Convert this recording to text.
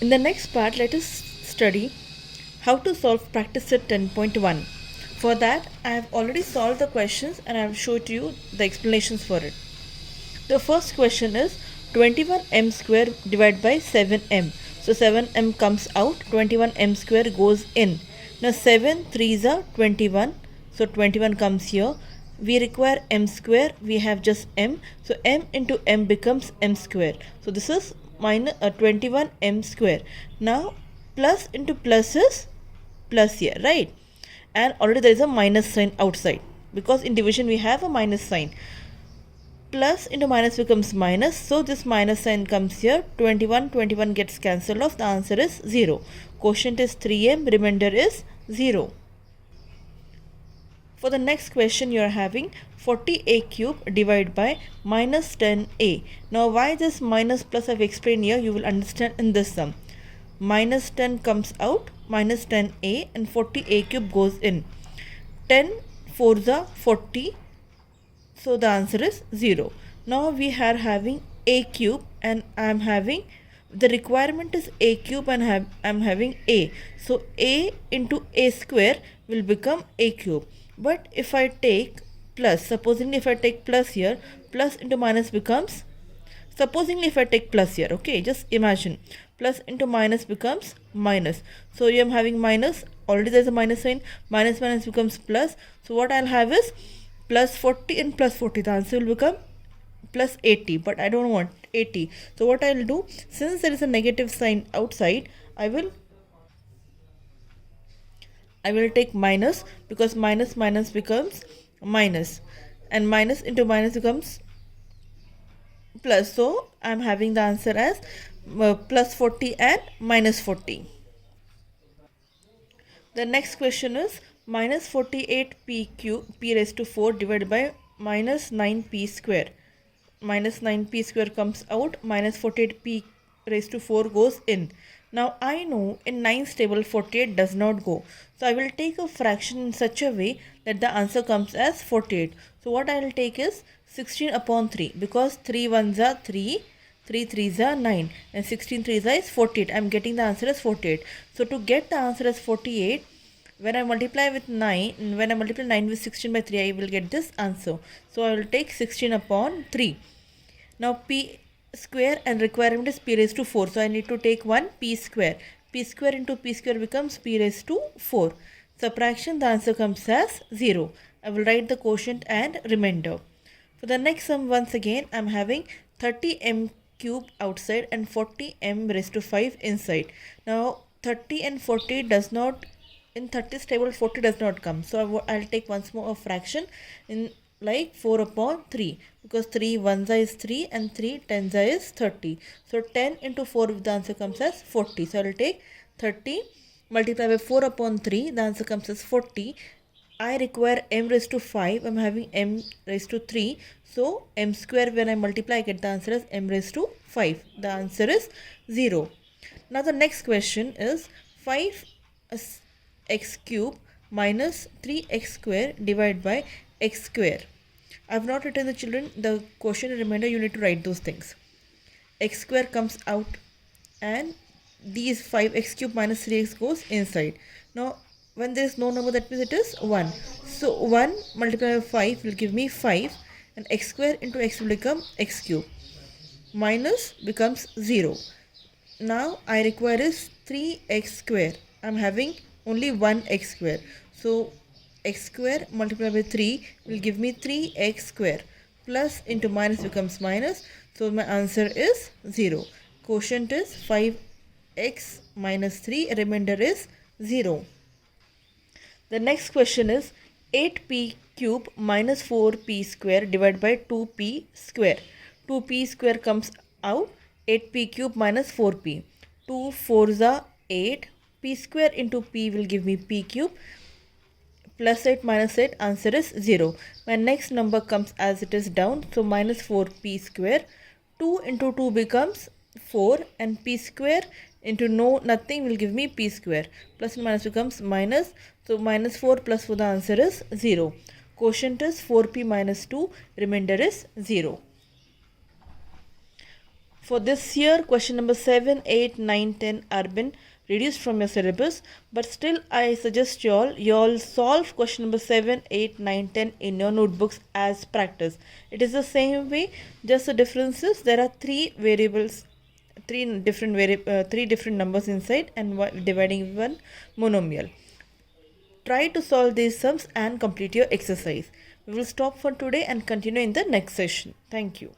In the next part, let us study how to solve practice set 10.1. For that, I have already solved the questions and I have showed you the explanations for it. The first question is 21m square divided by 7m. So 7m comes out, 21m square goes in. Now 7 3s are 21, so 21 comes here. We require m square, we have just m, so m into m becomes m square. So this is minus 21m square. Now plus into plus is plus here, right? And already there is a minus sign outside because in division we have a minus sign. Plus into minus becomes minus, so this minus sign comes here. 21 gets cancelled off, the answer is 0. Quotient is 3m, remainder is 0. For the next question, you are having 40a cube divided by minus 10a. Now why this minus plus I have explained here, you will understand in this sum. Minus 10 comes out, minus 10a, and 40a cube goes in. 10 4s are 40, so the answer is 0. Now we are having a cube and I am having, the requirement is a cube and I am having a. So a into a square will become a cube. But if I take plus, supposingly if I take plus here, plus into minus becomes, supposingly if I take plus here, okay, just imagine, plus into minus becomes minus. So you am having minus, already there is a minus sign, minus minus becomes plus. So what I'll have is plus 40 and plus 40, the answer will become plus 80, but I don't want 80. So what I'll do, since there is a negative sign outside, I will take minus, because minus minus becomes minus and minus into minus becomes plus. So I'm having the answer as plus 40 and minus 40. The next question is minus 48p cube p raised to 4 divided by minus 9p square. Minus 9p square comes out, minus 48p raised to 4 goes in. Now I know in 9's table 48 does not go. So I will take a fraction in such a way that the answer comes as 48. So what I will take is 16 upon 3, because 3 1s are 3, 3 3s are 9 and 16 3s is 48. I am getting the answer as 48. So to get the answer as 48, when I multiply with 9, when I multiply 9 with 16 by 3, I will get this answer. So I will take 16 upon 3. Now p square and requirement is p raised to 4. So I need to take one p square. P square into p square becomes p raised to 4. Subtraction, the answer comes as 0. I will write the quotient and remainder. For the next sum, once again, I am having 30m cube outside and 40m raised to 5 inside. Now 30 and 40 does not, in 30's table 40 does not come. So I'll take once more a fraction in like 4 upon 3, because 3 1s is 3 and 3 10s is 30. So 10 into 4, the answer comes as 40. So I will take 30 multiply by 4 upon 3, the answer comes as 40. I require m raised to 5, I am having m raised to 3. So m square, when I multiply, I get the answer as m raised to 5. The answer is 0. Now the next question is 5x cube minus 3x square divided by x square. I have not written the children, the quotient and remainder, you need to write those things. X square comes out and these 5x cube minus 3x goes inside. Now when there is no number, that means it is 1. So 1 multiplied by 5 will give me 5 and x square into x will become x cube. Minus becomes 0. Now I require is 3x square. I am having only 1x square. So x square multiplied by 3 will give me 3x square. Plus into minus becomes minus. So my answer is 0. Quotient is 5x minus 3. Remainder is 0. The next question is 8p cube minus 4p square divided by 2p square. 2p square comes out, 8p cube minus 4p. 2 4s are 8. P square into p will give me p cube. Plus 8 minus 8, answer is 0. My next number comes as it is down. So minus 4p square. 2 into 2 becomes 4 and p square into nothing will give me p square. Plus and minus becomes minus. So minus 4 plus 4, the answer is 0. Quotient is 4p minus 2. Remainder is 0. For this year, question number 7, 8, 9, 10 are been reduced from your syllabus, but still I suggest y'all solve question number 7, 8, 9, 10 in your notebooks as practice. It is the same way, just the difference is there are three variables, three different numbers inside and dividing one monomial. Try to solve these sums and complete your exercise. We will stop for today and continue in the next session. Thank you.